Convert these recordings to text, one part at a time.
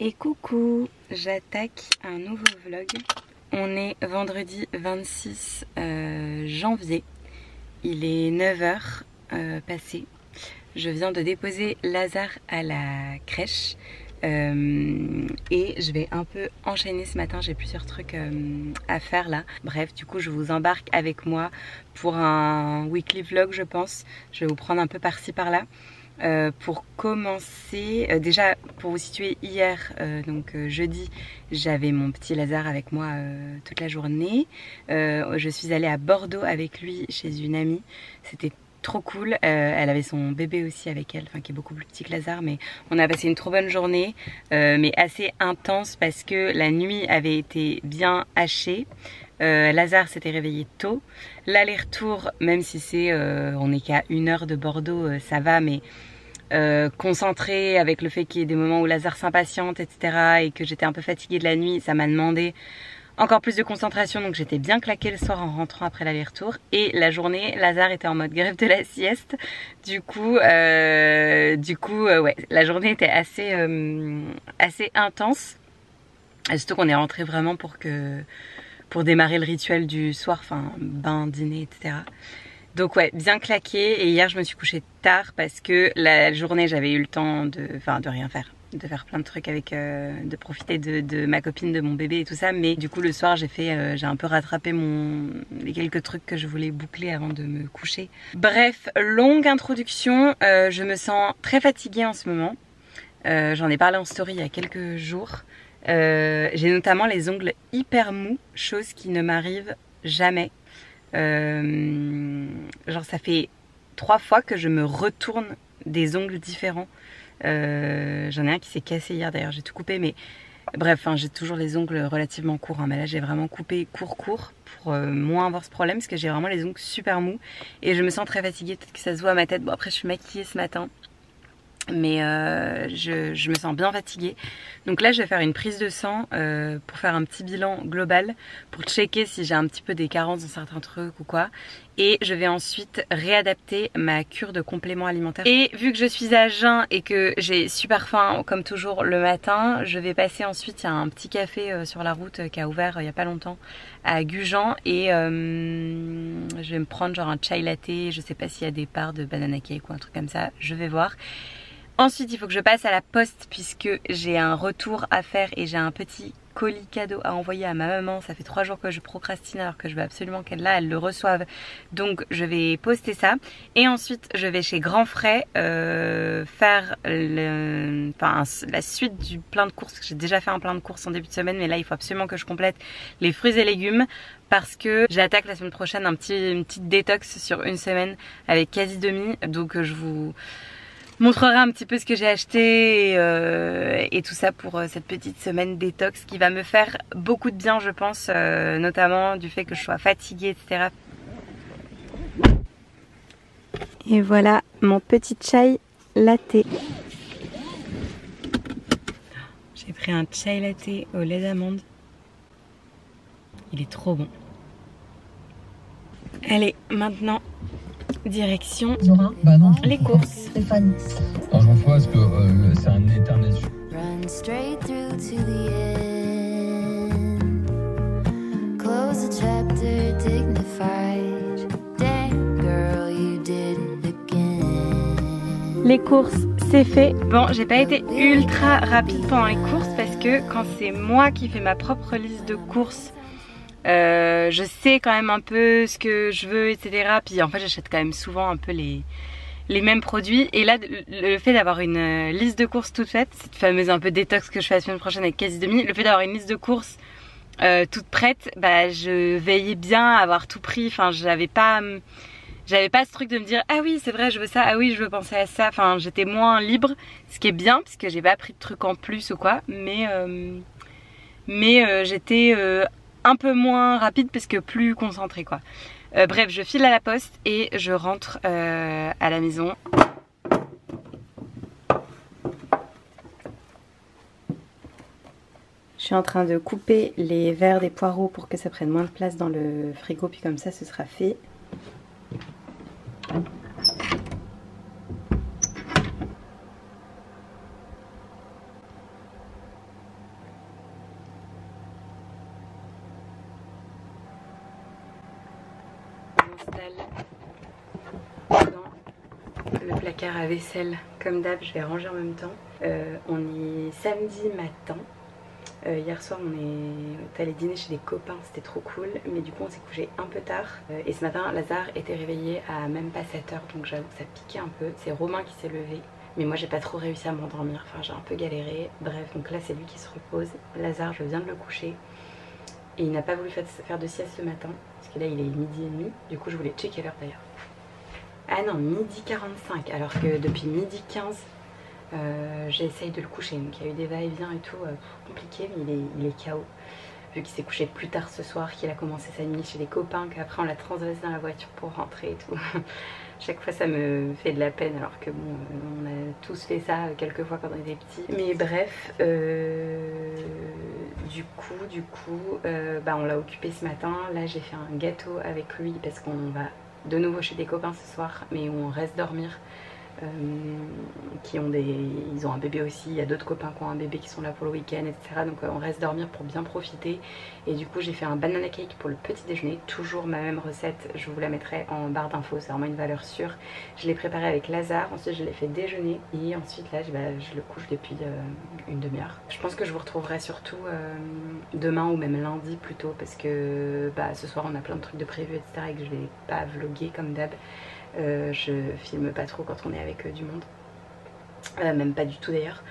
Et coucou, j'attaque un nouveau vlog. On est vendredi 26 janvier. Il est 9h passé. Je viens de déposer Lazare à la crèche. Et je vais un peu enchaîner ce matin, j'ai plusieurs trucs à faire là. Bref, du coup je vous embarque avec moi pour un weekly vlog je pense. Je vais vous prendre un peu par-ci par-là. Pour commencer, déjà pour vous situer, hier, donc jeudi, j'avais mon petit Lazare avec moi toute la journée. Je suis allée à Bordeaux avec lui chez une amie, c'était trop cool. Elle avait son bébé aussi avec elle, enfin qui est beaucoup plus petit que Lazare, mais on a passé une trop bonne journée, mais assez intense parce que la nuit avait été bien hachée. Lazare s'était réveillé tôt. L'aller-retour, même si c'est, on n'est qu'à 1 heure de Bordeaux, ça va, mais concentrée avec le fait qu'il y ait des moments où Lazare s'impatiente, etc. et que j'étais un peu fatiguée de la nuit, ça m'a demandé encore plus de concentration, donc j'étais bien claquée le soir en rentrant après l'aller-retour. Et la journée, Lazare était en mode grève de la sieste. Du coup, ouais, la journée était assez intense. Et surtout qu'on est rentré vraiment pour démarrer le rituel du soir, enfin bain, dîner, etc. Donc ouais, bien claqué. Et hier je me suis couchée tard parce que la journée j'avais eu le temps de rien faire, de faire plein de trucs avec, de profiter de ma copine, de mon bébé et tout ça. Mais du coup le soir j'ai un peu rattrapé les quelques trucs que je voulais boucler avant de me coucher. Bref, longue introduction. Je me sens très fatiguée en ce moment. J'en ai parlé en story il y a quelques jours. J'ai notamment les ongles hyper mous, chose qui ne m'arrive jamais. Genre ça fait 3 fois que je me retourne des ongles différents. J'en ai un qui s'est cassé hier d'ailleurs, j'ai tout coupé, mais bref, hein, j'ai toujours les ongles relativement courts, hein, mais là j'ai vraiment coupé court pour moins avoir ce problème parce que j'ai vraiment les ongles super mous et je me sens très fatiguée, peut-être que ça se voit à ma tête. Bon, après je suis maquillée ce matin, mais je me sens bien fatiguée. Donc là je vais faire une prise de sang pour faire un petit bilan global, pour checker si j'ai un petit peu des carences dans certains trucs ou quoi. Et je vais ensuite réadapter ma cure de compléments alimentaires. Et vu que je suis à jeun et que j'ai super faim comme toujours le matin, je vais passer ensuite, il y a un petit café sur la route qui a ouvert il y a pas longtemps à Gujan, et je vais me prendre genre un chai latte, je sais pas s'il y a des parts de banana cake ou un truc comme ça, je vais voir. Ensuite il faut que je passe à la poste puisque j'ai un retour à faire et j'ai un petit colis cadeau à envoyer à ma maman. Ça fait 3 jours que je procrastine alors que je veux absolument qu'elle le reçoive. Donc je vais poster ça. Et ensuite je vais chez Grand Frais faire la suite du plein de courses. J'ai déjà fait un plein de courses en début de semaine, mais là il faut absolument que je complète les fruits et légumes parce que j'attaque la semaine prochaine une petite détox sur 1 semaine avec quasi demi. Donc je vous montrerai un petit peu ce que j'ai acheté et tout ça pour cette petite semaine détox qui va me faire beaucoup de bien je pense, notamment du fait que je sois fatiguée, etc. Et voilà mon petit chai latte. J'ai pris un chai latte au lait d'amande. Il est trop bon. Allez, maintenant direction les courses. Alors j'en fais parce que c'est un éternel. Run straight through to the end. Close the chapter dignified. Damn girl, you did it again. Les courses, c'est fait. Bon, j'ai pas été ultra rapide pendant les courses parce que quand c'est moi qui fais ma propre liste de courses, je sais quand même un peu ce que je veux, etc. Puis en fait j'achète quand même souvent un peu les mêmes produits. Et là le fait d'avoir une liste de courses toute faite, cette fameuse un peu détox que je fais la semaine prochaine avec quasi demi, le fait d'avoir une liste de courses toute prête, bah je veillais bien à avoir tout pris. Enfin j'avais pas ce truc de me dire ah oui c'est vrai je veux ça, ah oui je veux penser à ça. Enfin j'étais moins libre, ce qui est bien parce que j'ai pas pris de trucs en plus ou quoi, mais j'étais un peu moins rapide parce que plus concentrée quoi. Bref, je file à la poste et je rentre à la maison. Je suis en train de couper les verres des poireaux pour que ça prenne moins de place dans le frigo, puis comme ça ce sera fait. m'installe dans le placard à vaisselle. Comme d'hab, je vais ranger en même temps. On est samedi matin. Hier soir on est allé dîner chez des copains, c'était trop cool, mais du coup on s'est couché un peu tard et ce matin Lazare était réveillé à même pas 7 heures, donc j'avoue que ça piquait un peu. C'est Romain qui s'est levé, mais moi j'ai pas trop réussi à m'endormir, enfin j'ai un peu galéré. Bref, donc là c'est lui qui se repose. Lazare, je viens de le coucher et il n'a pas voulu faire de sieste ce matin parce que là il est 12h30, du coup je voulais checker l'heure d'ailleurs. Ah non, 12h45, alors que depuis 12h15 j'essaye de le coucher, donc il y a eu des va-et-vient et tout, compliqué, mais il est KO. Vu qu'il s'est couché plus tard ce soir, qu'il a commencé sa nuit chez des copains, qu'après on l'a transvasé dans la voiture pour rentrer et tout. Chaque fois ça me fait de la peine, alors que bon, on a tous fait ça quelques fois quand on était petits. Mais bref, du coup, on l'a occupé ce matin. Là j'ai fait un gâteau avec lui parce qu'on va de nouveau chez des copains ce soir, mais où on reste dormir. Ils ont un bébé aussi, il y a d'autres copains qui ont un bébé qui sont là pour le week-end, etc. Donc on reste dormir pour bien profiter. Et du coup j'ai fait un banana cake pour le petit déjeuner, toujours ma même recette, je vous la mettrai en barre d'infos, c'est vraiment une valeur sûre. Je l'ai préparé avec Lazare, ensuite je l'ai fait déjeuner et ensuite là je le couche depuis une demi-heure. Je pense que je vous retrouverai surtout demain ou même lundi plutôt, parce que ce soir on a plein de trucs de prévus, etc. et que je vais pas vlogger comme d'hab. Je filme pas trop quand on est avec du monde, même pas du tout d'ailleurs.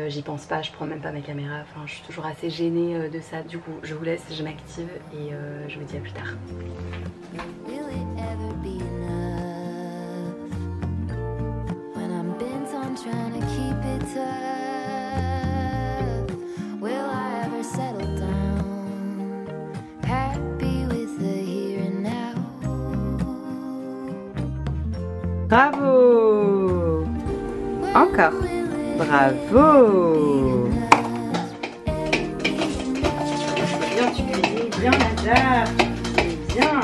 J'y pense pas, je prends même pas ma caméra, enfin je suis toujours assez gênée de ça. Du coup je vous laisse, je m'active et je vous dis à plus tard. Bravo! Encore! Bravo! Bien, tu cuisines bien, Lazare! C'est bien!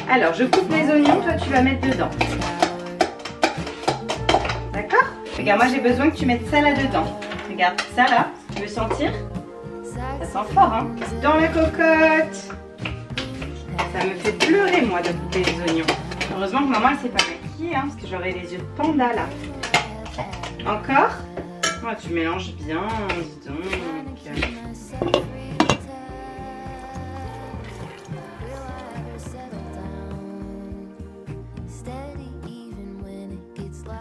Alors, je coupe les oignons, toi tu vas mettre dedans. D'accord? Regarde, moi j'ai besoin que tu mettes ça là-dedans. Regarde, ça là, tu veux sentir? Ça sent fort, hein? Dans la cocotte! Ça me fait pleurer, moi, de couper les oignons. Heureusement que maman elle s'est pas maquillée, hein, parce que j'aurais les yeux de panda là. Encore? Oh, tu mélanges bien, dis donc.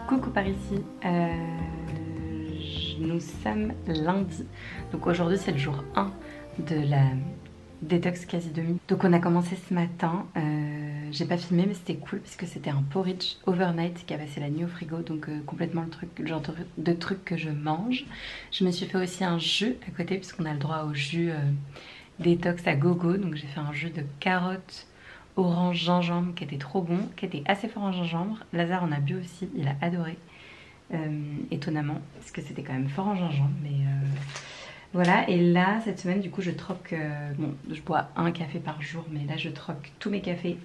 Coucou par ici. Nous sommes lundi. Donc aujourd'hui c'est le jour 1 de la détox quasi demi. Donc on a commencé ce matin. J'ai pas filmé mais c'était cool parce que c'était un porridge overnight qui a passé la nuit au frigo, donc complètement le genre de truc que je mange. Je me suis fait aussi un jus à côté puisqu'on a le droit au jus détox à gogo, donc j'ai fait un jus de carotte, orange, gingembre qui était trop bon, qui était assez fort en gingembre. Lazare en a bu aussi, il a adoré, étonnamment parce que c'était quand même fort en gingembre, mais voilà. Et là cette semaine du coup je troque, bon je bois un café par jour, mais là je troque tous mes cafés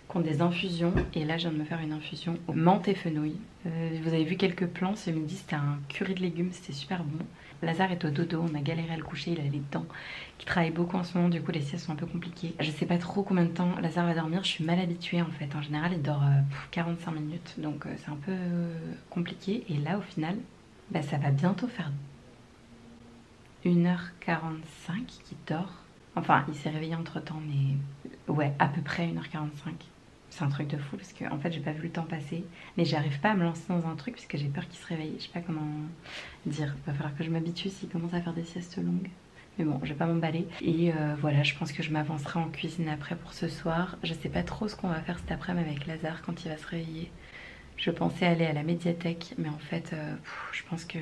contre des infusions, et là je viens de me faire une infusion aux menthe et fenouil. Vous avez vu quelques plans ce midi, c'était un curry de légumes, c'était super bon. Lazare est au dodo, on a galéré à le coucher, il a les dents qui travaillent beaucoup en ce moment, du coup les siestes sont un peu compliquées. Je sais pas trop combien de temps Lazare va dormir, je suis mal habituée en fait, en général il dort 45 minutes, donc c'est un peu compliqué. Et là au final, ça va bientôt faire 1h45 qu'il dort. Enfin il s'est réveillé entre temps, mais ouais, à peu près 1h45. C'est un truc de fou parce que en fait j'ai pas vu le temps passer, mais j'arrive pas à me lancer dans un truc parce que j'ai peur qu'il se réveille. Je sais pas comment dire, il va falloir que je m'habitue s'il commence à faire des siestes longues. Mais bon, je vais pas m'emballer. Et voilà, je pense que je m'avancerai en cuisine après pour ce soir. Je sais pas trop ce qu'on va faire cet après-midi avec Lazare quand il va se réveiller. Je pensais aller à la médiathèque, mais en fait je pense que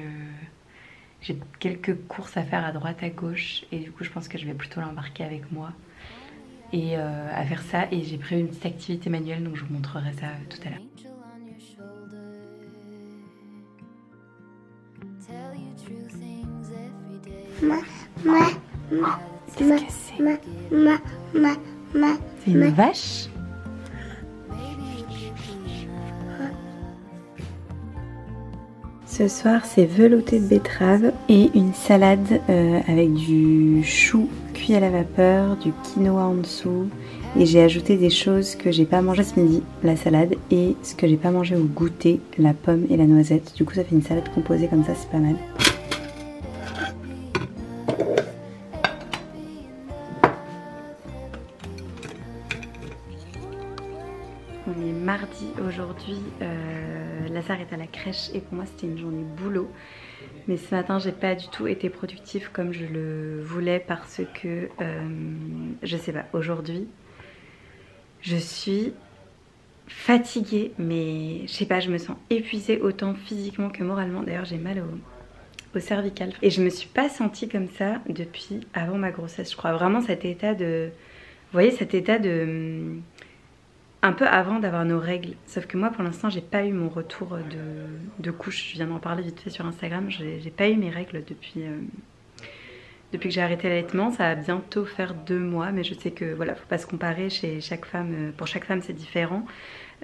j'ai quelques courses à faire à droite à gauche, et du coup je pense que je vais plutôt l'embarquer avec moi et à faire ça. Et j'ai prévu une petite activité manuelle, donc je vous montrerai ça tout à l'heure. Qu'est-ce que c'est? C'est une vache? Ce soir c'est velouté de betterave et une salade avec du chou cuit à la vapeur, du quinoa en dessous. Et j'ai ajouté des choses que j'ai pas mangé ce midi, la salade, et ce que j'ai pas mangé au goûter, la pomme et la noisette. Du coup ça fait une salade composée comme ça, c'est pas mal. On est mardi aujourd'hui, Lazare est à la crèche et pour moi c'était une journée boulot. Mais ce matin j'ai pas du tout été productive comme je le voulais parce que, je sais pas, aujourd'hui je suis fatiguée mais je sais pas, je me sens épuisée autant physiquement que moralement. D'ailleurs j'ai mal au cervical et je me suis pas sentie comme ça depuis avant ma grossesse, je crois. Vraiment cet état de, vous voyez cet état de... un peu avant d'avoir nos règles, sauf que moi pour l'instant j'ai pas eu mon retour de couche, je viens d'en parler vite fait sur Instagram, j'ai pas eu mes règles depuis que j'ai arrêté l'allaitement. Ça va bientôt faire 2 mois, mais je sais que voilà, faut pas se comparer chez chaque femme, pour chaque femme c'est différent.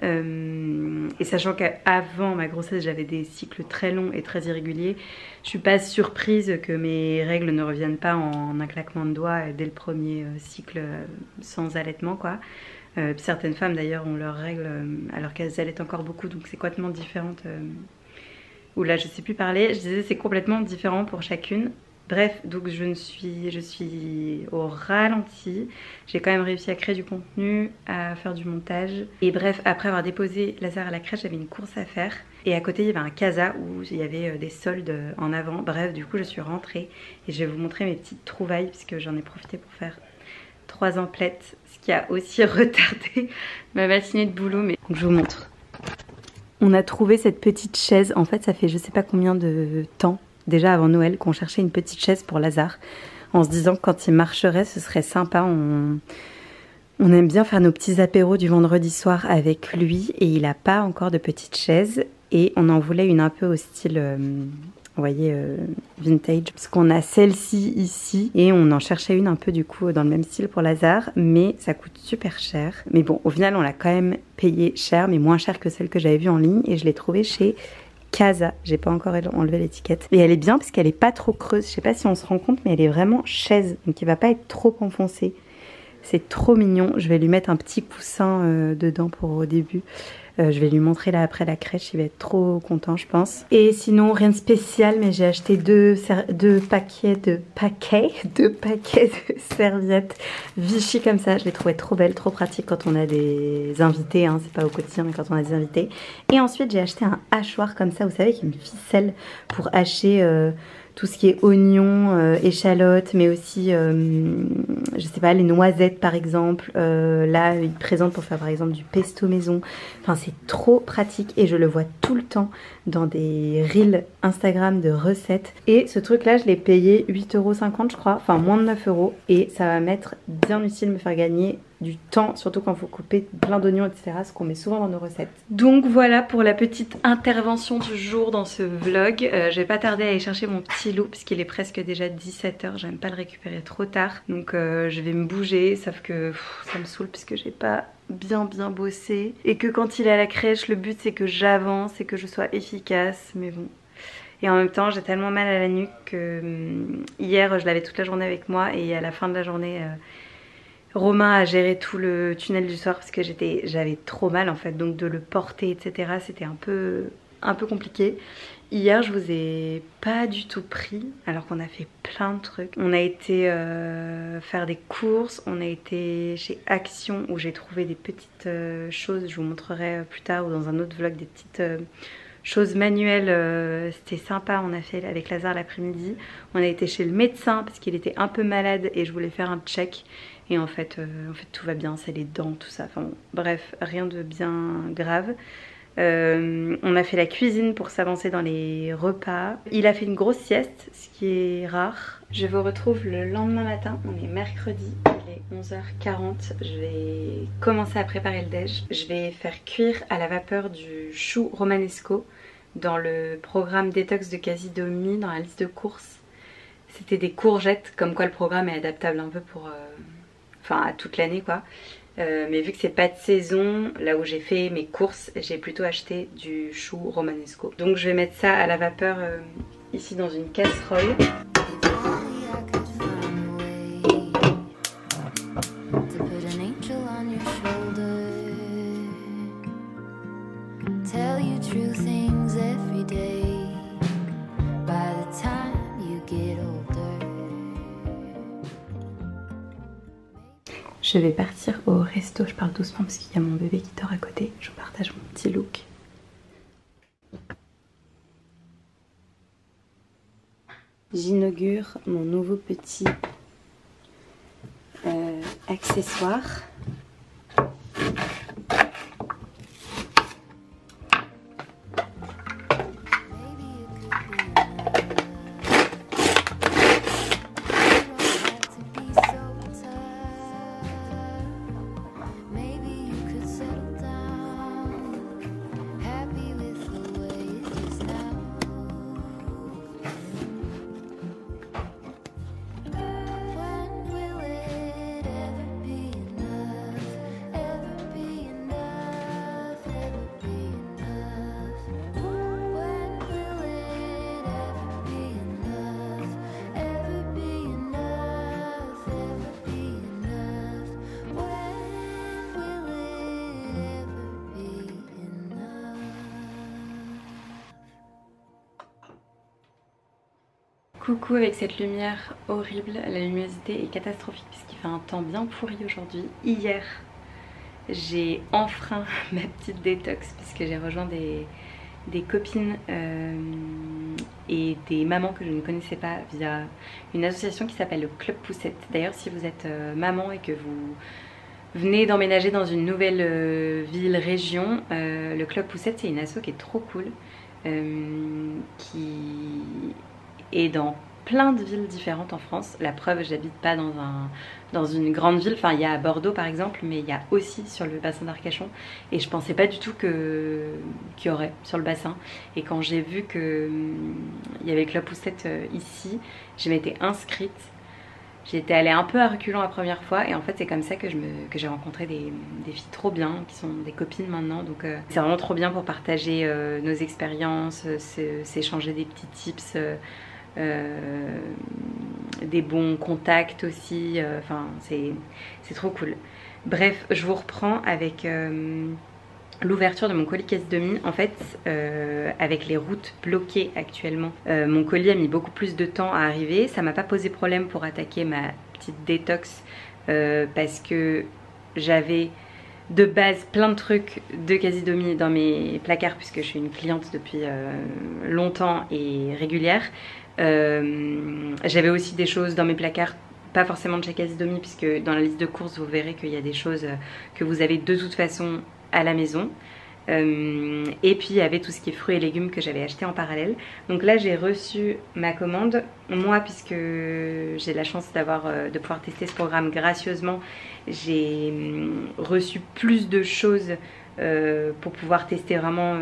Et sachant qu'avant ma grossesse j'avais des cycles très longs et très irréguliers, je suis pas surprise que mes règles ne reviennent pas en un claquement de doigts dès le premier cycle sans allaitement quoi. Certaines femmes d'ailleurs ont leurs règles alors qu'elles allaitent encore beaucoup, donc c'est complètement différente. Ou là je sais plus parler, je disais c'est complètement différent pour chacune. Bref, donc je suis au ralenti. J'ai quand même réussi à créer du contenu, à faire du montage. Et bref, après avoir déposé Lazare à la crèche, j'avais une course à faire. Et à côté, il y avait un casa où il y avait des soldes en avant. Bref, du coup, je suis rentrée. Et je vais vous montrer mes petites trouvailles puisque j'en ai profité pour faire 3 emplettes. Ce qui a aussi retardé ma matinée de boulot. Mais donc, je vous montre. On a trouvé cette petite chaise. En fait, ça fait je sais pas combien de temps, déjà avant Noël, qu'on cherchait une petite chaise pour Lazare, en se disant que quand il marcherait ce serait sympa. On aime bien faire nos petits apéros du vendredi soir avec lui et il n'a pas encore de petite chaise et on en voulait une un peu au style vous voyez vintage, parce qu'on a celle-ci ici et on en cherchait une un peu du coup dans le même style pour Lazare, mais ça coûte super cher. Mais bon, au final on l'a quand même payé cher, mais moins cher que celle que j'avais vue en ligne, et je l'ai trouvée chez Casa. J'ai pas encore enlevé l'étiquette. Et elle est bien parce qu'elle est pas trop creuse. Je sais pas si on se rend compte, mais elle est vraiment chaise. Donc il va pas être trop enfoncé. C'est trop mignon. Je vais lui mettre un petit coussin dedans pour au début. Je vais lui montrer là après la crèche. Il va être trop content, je pense. Et sinon, rien de spécial, mais j'ai acheté deux paquets de serviettes Vichy comme ça. Je les trouvais trop belles, trop pratiques quand on a des invités. Hein. C'est pas au quotidien, mais quand on a des invités. Et ensuite, j'ai acheté un hachoir comme ça, vous savez, qui est une ficelle pour hacher tout ce qui est oignons, échalotes, mais aussi, je sais pas, les noisettes par exemple. Là, il présente pour faire par exemple du pesto maison. Enfin, c'est trop pratique et je le vois tout le temps dans des reels Instagram de recettes. Et ce truc-là, je l'ai payé 8,50 € je crois, enfin moins de 9 € et ça va m'être bien utile, me faire gagner du temps, surtout quand il faut couper plein d'oignons, etc. Ce qu'on met souvent dans nos recettes. Donc voilà pour la petite intervention du jour dans ce vlog. Je vais pas tarder à aller chercher mon petit loup puisqu'il est presque déjà 17 h. J'aime pas le récupérer trop tard. Donc je vais me bouger, sauf que ça me saoule puisque j'ai pas bien bossé. Et que quand il est à la crèche, le but c'est que j'avance et que je sois efficace. Mais bon. Et en même temps, j'ai tellement mal à la nuque que hier, je l'avais toute la journée avec moi et à la fin de la journée... Romain a géré tout le tunnel du soir parce que j'avais trop mal en fait, donc de le porter etc, c'était un peu compliqué. Hier je vous ai pas du tout pris alors qu'on a fait plein de trucs. On a été faire des courses, on a été chez Action où j'ai trouvé des petites choses, je vous montrerai plus tard ou dans un autre vlog des petites... choses manuelles, c'était sympa, on a fait avec Lazare l'après-midi. On a été chez le médecin parce qu'il était un peu malade et je voulais faire un check. Et en fait tout va bien, c'est les dents, tout ça. Enfin bon, bref, rien de bien grave. On a fait la cuisine pour s'avancer dans les repas. Il a fait une grosse sieste, ce qui est rare. Je vous retrouve le lendemain matin, on est mercredi, il est 11h40. Je vais commencer à préparer le déj. Je vais faire cuire à la vapeur du chou romanesco dans le programme détox de Casidomi, dans la liste de courses. C'était des courgettes, comme quoi le programme est adaptable un peu pour... enfin à toute l'année quoi. Mais vu que c'est pas de saison, là où j'ai fait mes courses, j'ai plutôt acheté du chou romanesco. Donc je vais mettre ça à la vapeur ici dans une casserole. Je vais partir au resto, je parle doucement parce qu'il y a mon bébé qui dort à côté. Je vous partage mon petit look. J'inaugure mon nouveau petit accessoire. Coucou avec cette lumière horrible, la luminosité est catastrophique puisqu'il fait un temps bien pourri aujourd'hui. Hier, j'ai enfreint ma petite détox puisque j'ai rejoint des copines et des mamans que je ne connaissais pas via une association qui s'appelle le Club Poussette. D'ailleurs, si vous êtes maman et que vous venez d'emménager dans une nouvelle ville, région, le Club Poussette c'est une asso qui est trop cool, qui est dans plein de villes différentes en France. La preuve, j'habite pas dans une grande ville, enfin il y a à Bordeaux par exemple, mais il y a aussi sur le bassin d'Arcachon et je pensais pas du tout qu'il y aurait sur le bassin. Et quand j'ai vu qu'il y avait le Club Poussette ici, je m'étais inscrite. J'étais allée un peu à reculons la première fois et en fait c'est comme ça que j'ai rencontré des filles trop bien qui sont des copines maintenant. Donc c'est vraiment trop bien pour partager nos expériences, s'échanger des petits tips, des bons contacts aussi, enfin c'est trop cool. Bref, je vous reprends avec l'ouverture de mon colis caisse demi. En fait avec les routes bloquées actuellement, mon colis a mis beaucoup plus de temps à arriver. Ça m'a pas posé problème pour attaquer ma petite détox parce que j'avais de base plein de trucs de Casidomi dans mes placards puisque je suis une cliente depuis longtemps et régulière. J'avais aussi des choses dans mes placards, pas forcément de chez Casidomi puisque dans la liste de courses vous verrez qu'il y a des choses que vous avez de toute façon à la maison. Et puis il y avait tout ce qui est fruits et légumes que j'avais acheté en parallèle. Donc là j'ai reçu ma commande. Moi, puisque j'ai la chance de pouvoir tester ce programme gracieusement, j'ai reçu plus de choses pour pouvoir tester vraiment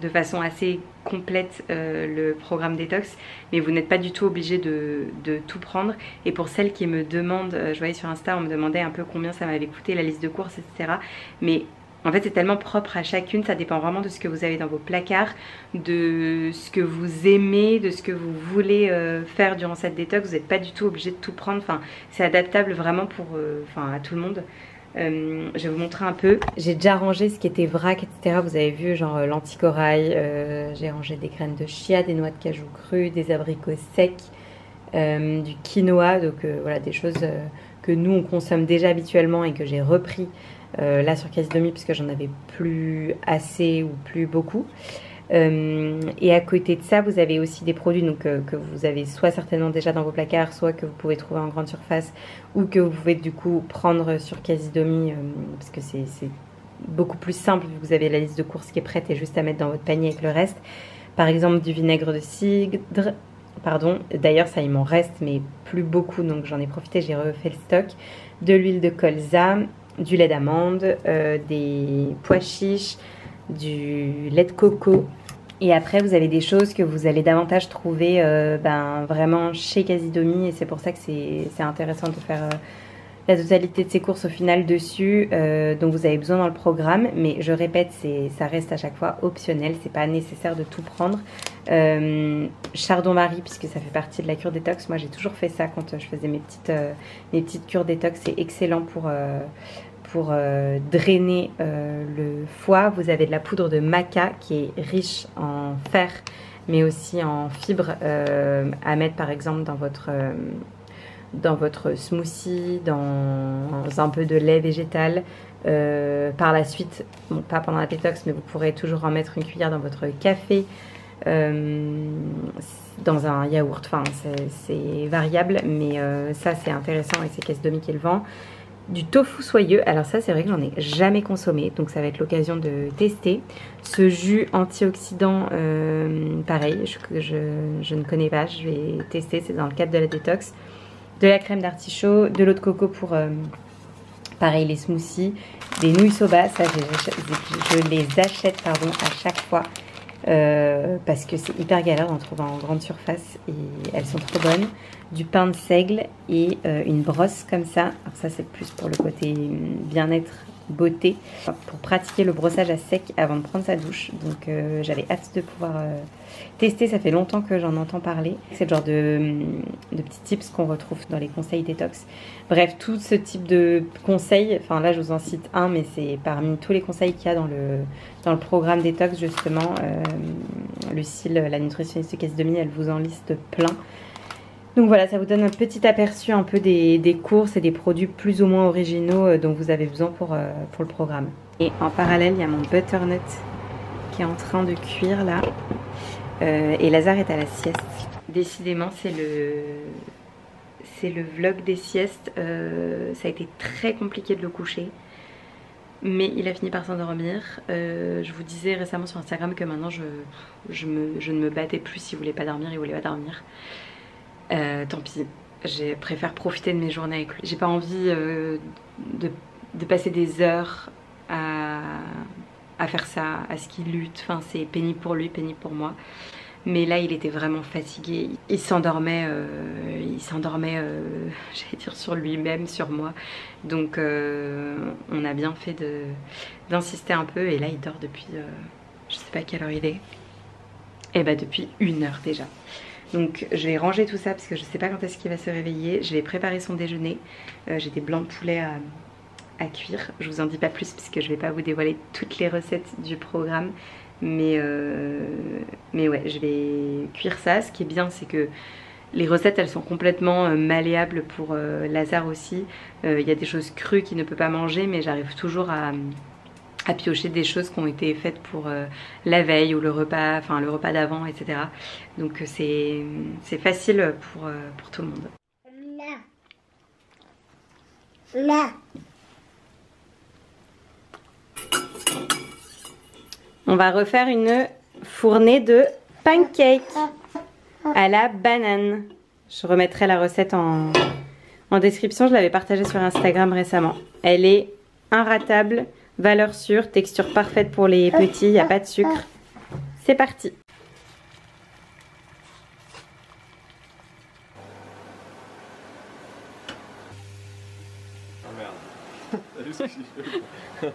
de façon assez complète le programme détox, mais vous n'êtes pas du tout obligé de tout prendre. Et pour celles qui me demandent, je voyais sur Insta, on me demandait un peu combien ça m'avait coûté la liste de courses, etc. Mais en fait c'est tellement propre à chacune, ça dépend vraiment de ce que vous avez dans vos placards, de ce que vous aimez, de ce que vous voulez faire durant cette détox. Vous n'êtes pas du tout obligé de tout prendre, enfin c'est adaptable vraiment pour, à tout le monde. Je vais vous montrer un peu. J'ai déjà rangé ce qui était vrac, etc. Vous avez vu, genre l'anticorail, j'ai rangé des graines de chia, des noix de cajou crues, des abricots secs, du quinoa, donc voilà des choses que nous on consomme déjà habituellement et que j'ai repris là sur Casidomi puisque j'en avais plus assez ou plus beaucoup. Et à côté de ça vous avez aussi des produits donc, que vous avez soit certainement déjà dans vos placards, soit que vous pouvez trouver en grande surface ou que vous pouvez du coup prendre sur Casidomi parce que c'est beaucoup plus simple vu que vous avez la liste de courses qui est prête et juste à mettre dans votre panier avec le reste. Par exemple du vinaigre de cidre, pardon, d'ailleurs ça il m'en reste mais plus beaucoup donc j'en ai profité, j'ai refait le stock, de l'huile de colza, du lait d'amande, des pois chiches, du lait de coco. Et après vous avez des choses que vous allez davantage trouver vraiment chez Casidomi et c'est pour ça que c'est intéressant de faire la totalité de ces courses au final dessus dont vous avez besoin dans le programme, mais je répète, ça reste à chaque fois optionnel, c'est pas nécessaire de tout prendre. Chardon-Marie, puisque ça fait partie de la cure détox, moi j'ai toujours fait ça quand je faisais mes petites cures détox, c'est excellent pour drainer le foie. Vous avez de la poudre de maca qui est riche en fer mais aussi en fibres à mettre par exemple dans votre smoothie, dans un peu de lait végétal. Par la suite, bon, pas pendant la détox, mais vous pourrez toujours en mettre une cuillère dans votre café, dans un yaourt. Enfin, c'est variable, mais ça c'est intéressant avec ces caisses Domi qui le vend. Du tofu soyeux, alors ça c'est vrai que j'en ai jamais consommé, donc ça va être l'occasion de tester. Ce jus antioxydant, pareil, je ne connais pas, je vais tester, c'est dans le cadre de la détox. De la crème d'artichaut, de l'eau de coco pour, pareil, les smoothies, des nouilles soba, ça je les achète pardon, à chaque fois. Parce que c'est hyper galère d'en trouver en grande surface et elles sont trop bonnes. Du pain de seigle et une brosse comme ça. Alors ça c'est plus pour le côté bien-être, beauté, pour pratiquer le brossage à sec avant de prendre sa douche. Donc j'avais hâte de pouvoir tester, ça fait longtemps que j'en entends parler. C'est le genre de petits tips qu'on retrouve dans les conseils détox. Bref, tout ce type de conseils, enfin là je vous en cite un, mais c'est parmi tous les conseils qu'il y a dans le programme détox justement. Lucille, la nutritionniste caisse Domi, elle vous en liste plein. Donc voilà, ça vous donne un petit aperçu un peu des courses et des produits plus ou moins originaux dont vous avez besoin pour le programme. Et en parallèle, il y a mon butternut qui est en train de cuire là. Et Lazare est à la sieste. Décidément, c'est le vlog des siestes. Ça a été très compliqué de le coucher. Mais il a fini par s'endormir. Je vous disais récemment sur Instagram que maintenant je ne me battais plus. S'il voulait pas dormir, il voulait pas dormir. Tant pis, je préfère profiter de mes journées avec lui. J'ai pas envie de passer des heures à faire ça, à ce qu'il lutte. Enfin, c'est pénible pour lui, pénible pour moi. Mais là, il était vraiment fatigué. Il s'endormait, j'allais dire sur lui-même, sur moi. Donc, on a bien fait d'insister un peu. Et là, il dort depuis, je sais pas quelle heure il est. Et bah depuis 1 heure déjà. Donc je vais ranger tout ça parce que je sais pas quand est-ce qu'il va se réveiller. Je vais préparer son déjeuner. J'ai des blancs de poulet à cuire. Je vous en dis pas plus puisque je vais pas vous dévoiler toutes les recettes du programme. Mais ouais, je vais cuire ça. Ce qui est bien, c'est que les recettes, elles sont complètement malléables pour Lazare aussi. Il y a des choses crues qu'il ne peut pas manger, mais j'arrive toujours à piocher des choses qui ont été faites pour la veille ou le repas d'avant, etc. Donc c'est facile pour tout le monde. Là. On va refaire une fournée de pancakes à la banane. Je remettrai la recette en description, je l'avais partagée sur Instagram récemment. Elle est inratable. Valeur sûre, texture parfaite pour les petits, il n'y a pas de sucre. C'est parti. Oh merde. T'as vu ce que j'ai fait?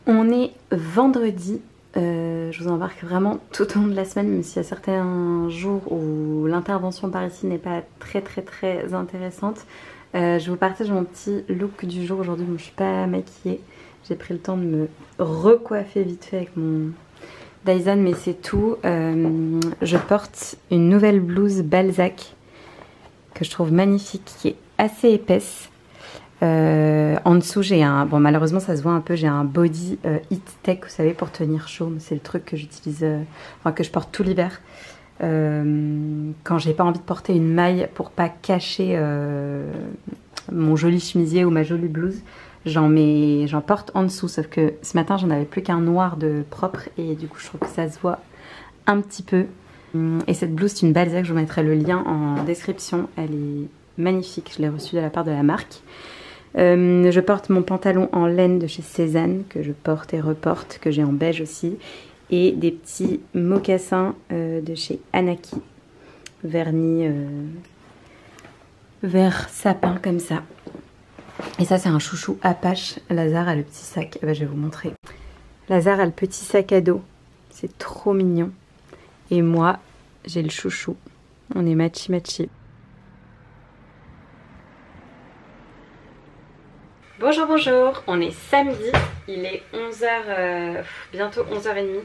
On est vendredi. Je vous embarque vraiment tout au long de la semaine, même s'il y a certains jours où l'intervention par ici n'est pas très intéressante. Je vous partage mon petit look du jour aujourd'hui. Bon, je ne suis pas maquillée. J'ai pris le temps de me recoiffer vite fait avec mon Dyson, mais c'est tout. Je porte une nouvelle blouse Balzac que je trouve magnifique, qui est assez épaisse. En dessous j'ai bon malheureusement ça se voit un peu, j'ai un body Heat Tech, vous savez, pour tenir chaud. C'est le truc que j'utilise, enfin que je porte tout l'hiver quand j'ai pas envie de porter une maille pour pas cacher mon joli chemisier ou ma jolie blouse. J'en porte en dessous, sauf que ce matin j'en avais plus qu'un noir de propre et du coup je trouve que ça se voit un petit peu. Et cette blouse c'est une Balzac, je vous mettrai le lien en description, elle est magnifique, je l'ai reçue de la part de la marque. Je porte mon pantalon en laine de chez Cézanne que je porte et reporte, que j'ai en beige aussi, et des petits mocassins de chez Anaki. vernis vert sapin comme ça. Et ça c'est un chouchou Apache. Lazare a le petit sac, je vais vous montrer. Lazare a le petit sac à dos, c'est trop mignon. Et moi j'ai le chouchou, on est matchy matchy. Bonjour, bonjour, on est samedi, il est 11h, bientôt 11h30.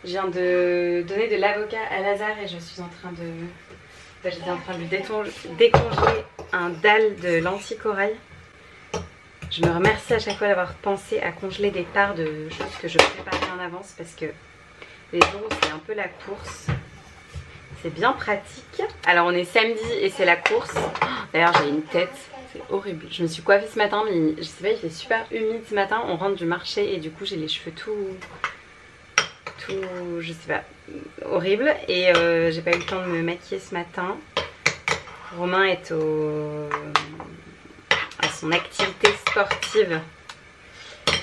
Je viens de donner de l'avocat à Lazare et je suis en train de... j'étais en train de lui décongeler un dalle de lentilles corail. Je me remercie à chaque fois d'avoir pensé à congeler des parts de choses que je préparais en avance parce que les jours où c'est un peu la course, c'est bien pratique. Alors on est samedi et c'est la course. D'ailleurs j'ai une tête, c'est horrible. Je me suis coiffée ce matin mais je sais pas, il fait super humide ce matin. On rentre du marché et du coup j'ai les cheveux tout, je sais pas, horrible. Et j'ai pas eu le temps de me maquiller ce matin. Romain est à son activité sportive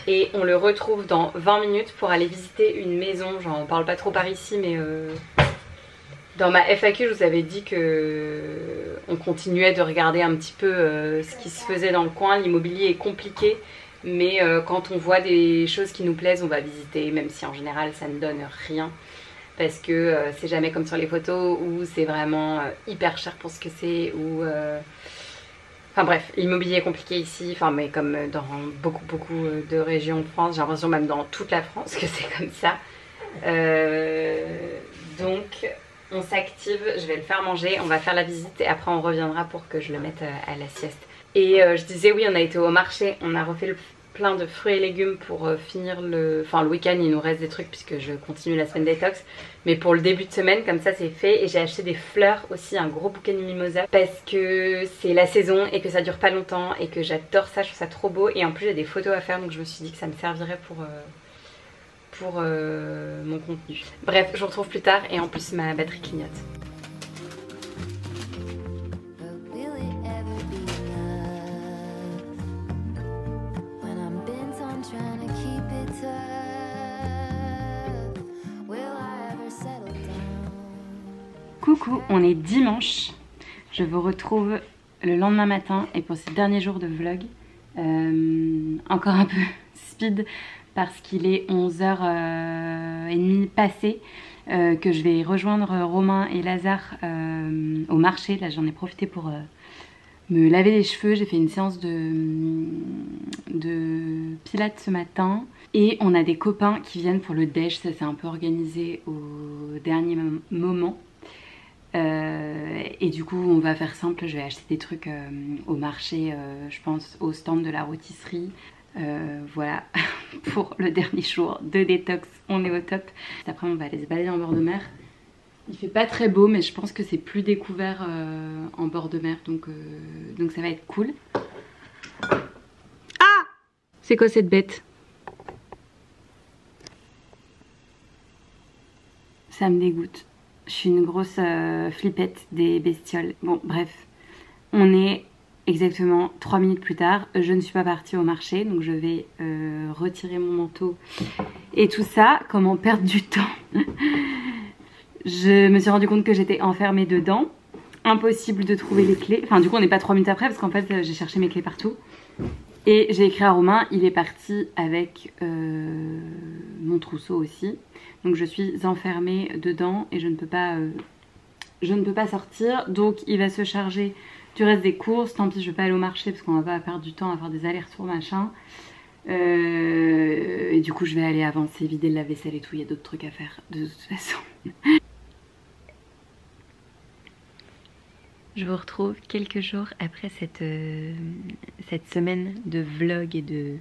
et on le retrouve dans 20 minutes pour aller visiter une maison. Genre on parle pas trop par ici mais dans ma FAQ je vous avais dit que on continuait de regarder un petit peu ce qui se faisait dans le coin. L'immobilier est compliqué mais quand on voit des choses qui nous plaisent on va visiter, même si en général ça ne donne rien parce que c'est jamais comme sur les photos où c'est vraiment hyper cher pour ce que c'est ou enfin bref, l'immobilier est compliqué ici, enfin mais comme dans beaucoup de régions de France, j'ai l'impression même dans toute la France que c'est comme ça. Donc on s'active, je vais le faire manger, on va faire la visite et après on reviendra pour que je le mette à la sieste. Et je disais oui, on a été au marché, on a refait le plein de fruits et légumes pour finir le... Enfin le week-end il nous reste des trucs puisque je continue la semaine détox. Mais pour le début de semaine comme ça c'est fait. Et j'ai acheté des fleurs aussi, un gros bouquet de mimosa parce que c'est la saison et que ça dure pas longtemps. Et que j'adore ça, je trouve ça trop beau. Et en plus j'ai des photos à faire donc je me suis dit que ça me servirait pour mon contenu. Bref, je vous retrouve plus tard et en plus ma batterie clignote. Coucou, on est dimanche, je vous retrouve le lendemain matin et pour ces derniers jours de vlog, encore un peu speed parce qu'il est 11h30 passé, que je vais rejoindre Romain et Lazare au marché. Là j'en ai profité pour me laver les cheveux, j'ai fait une séance de pilates ce matin. Et on a des copains qui viennent pour le déj, ça s'est un peu organisé au dernier moment. Et du coup on va faire simple, je vais acheter des trucs au marché, je pense au stand de la rôtisserie. Voilà, pour le dernier jour de détox, on est au top. Après on va aller se balader en bord de mer. Il fait pas très beau mais je pense que c'est plus découvert en bord de mer donc ça va être cool. Ah! C'est quoi cette bête? Ça me dégoûte. Je suis une grosse flippette des bestioles. Bon bref, on est exactement 3 minutes plus tard. Je ne suis pas partie au marché donc je vais retirer mon manteau et tout ça. Comment perdre du temps? Je me suis rendu compte que j'étais enfermée dedans. Impossible de trouver les clés. Enfin du coup on n'est pas 3 minutes après parce qu'en fait j'ai cherché mes clés partout. Et j'ai écrit à Romain, il est parti avec mon trousseau aussi. Donc je suis enfermée dedans et je ne peux pas sortir. Donc il va se charger du reste des courses. Tant pis, je vais pas aller au marché parce qu'on va pas perdre du temps à faire des allers-retours machin. Et du coup je vais aller avancer, vider le lave-vaisselle et tout. Il y a d'autres trucs à faire de toute façon. Je vous retrouve quelques jours après cette semaine de vlog et de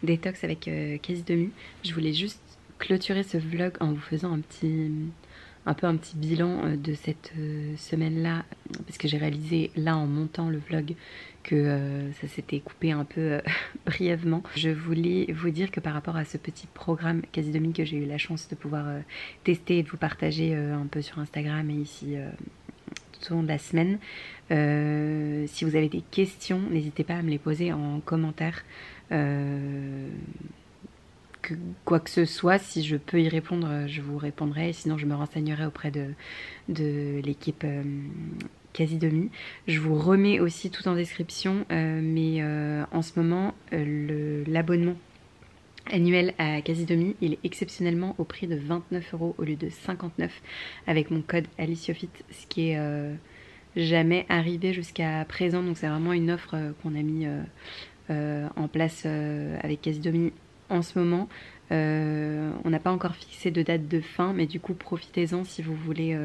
détox avec Quasi Demi. Je voulais juste clôturer ce vlog en vous faisant un petit bilan de cette semaine-là, parce que j'ai réalisé là en montant le vlog que ça s'était coupé un peu brièvement. Je voulais vous dire que par rapport à ce petit programme Quasi Demi que j'ai eu la chance de pouvoir tester et de vous partager un peu sur Instagram et ici tout au long de la semaine, si vous avez des questions, n'hésitez pas à me les poser en commentaire. quoi que ce soit, si je peux y répondre, je vous répondrai. Sinon, je me renseignerai auprès de l'équipe Casidomi. Je vous remets aussi tout en description, mais en ce moment, l'abonnement annuel à Casidomi, il est exceptionnellement au prix de 29 € au lieu de 59 avec mon code Aliciofit, ce qui est jamais arrivé jusqu'à présent. Donc c'est vraiment une offre qu'on a mis en place avec Casidomi en ce moment. On n'a pas encore fixé de date de fin, mais du coup profitez-en si vous voulez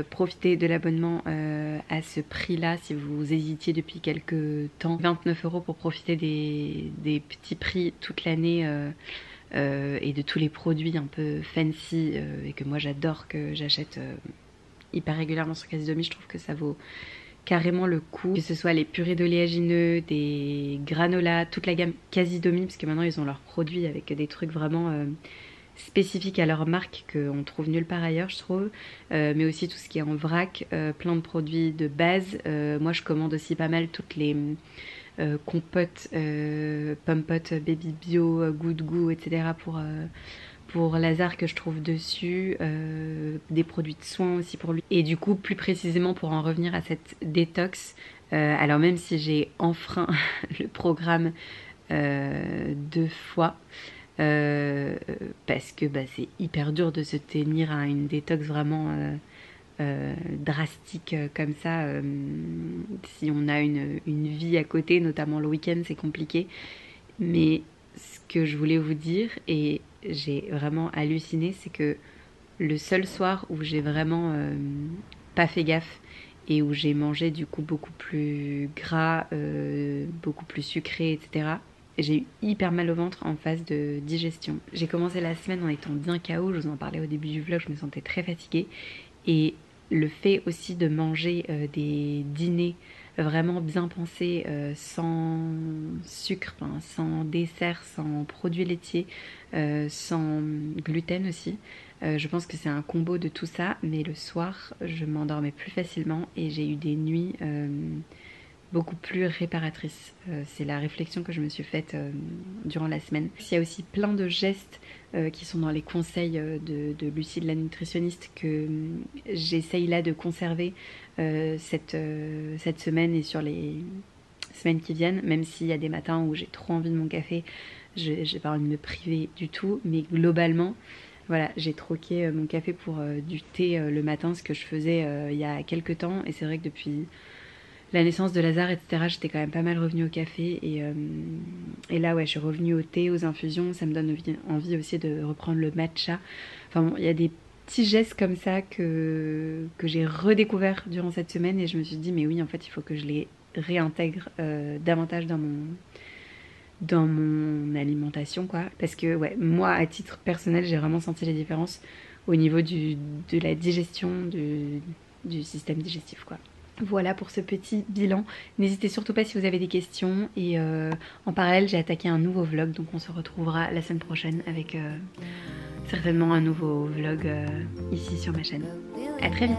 profiter de l'abonnement à ce prix-là, si vous hésitiez depuis quelques temps. 29 € pour profiter des petits prix toute l'année et de tous les produits un peu fancy et que moi j'adore, que j'achète hyper régulièrement sur Casidomi. Je trouve que ça vaut carrément le coup. Que ce soit les purées d'oléagineux, des granolas, toute la gamme Casidomi, parce que maintenant ils ont leurs produits avec des trucs vraiment spécifiques à leur marque qu'on trouve nulle part ailleurs, je trouve, mais aussi tout ce qui est en vrac, plein de produits de base. Moi je commande aussi pas mal toutes les compotes, pompotes, baby bio, good goût, etc. pour Lazare que je trouve dessus, des produits de soins aussi pour lui. Et du coup, plus précisément pour en revenir à cette détox, alors même si j'ai enfreint le programme 2 fois, parce que c'est hyper dur de se tenir à une détox vraiment drastique comme ça. Si on a une vie à côté, notamment le week-end, c'est compliqué. Mais ce que je voulais vous dire, et j'ai vraiment halluciné, c'est que le seul soir où j'ai vraiment pas fait gaffe et où j'ai mangé du coup beaucoup plus gras, beaucoup plus sucré, etc., j'ai eu hyper mal au ventre en phase de digestion. J'ai commencé la semaine en étant bien KO, je vous en parlais au début du vlog, je me sentais très fatiguée. Et le fait aussi de manger des dîners vraiment bien pensés, sans sucre, sans dessert, sans produits laitiers, sans gluten aussi. Je pense que c'est un combo de tout ça, mais le soir, je m'endormais plus facilement et j'ai eu des nuits beaucoup plus réparatrices. C'est la réflexion que je me suis faite durant la semaine. Il y a aussi plein de gestes qui sont dans les conseils de Lucie, de la nutritionniste, que j'essaye là de conserver cette semaine et sur les semaines qui viennent, même s'il y a des matins où j'ai trop envie de mon café, j'ai pas envie de me priver du tout, mais globalement, voilà, j'ai troqué mon café pour du thé le matin, ce que je faisais il y a quelques temps, et c'est vrai que depuis la naissance de Lazare, etc., j'étais quand même pas mal revenue au café, et là, ouais, je suis revenue au thé, aux infusions. Ça me donne envie aussi de reprendre le matcha. Enfin bon, il y a des petits gestes comme ça que j'ai redécouvert durant cette semaine, et je me suis dit, mais oui, en fait, il faut que je les réintègre davantage dans mon alimentation, quoi. Parce que, ouais, moi, à titre personnel, j'ai vraiment senti les différences au niveau de la digestion, du système digestif, quoi. Voilà pour ce petit bilan. N'hésitez surtout pas si vous avez des questions. Et en parallèle, j'ai attaqué un nouveau vlog. Donc on se retrouvera la semaine prochaine avec certainement un nouveau vlog ici sur ma chaine. À très vite.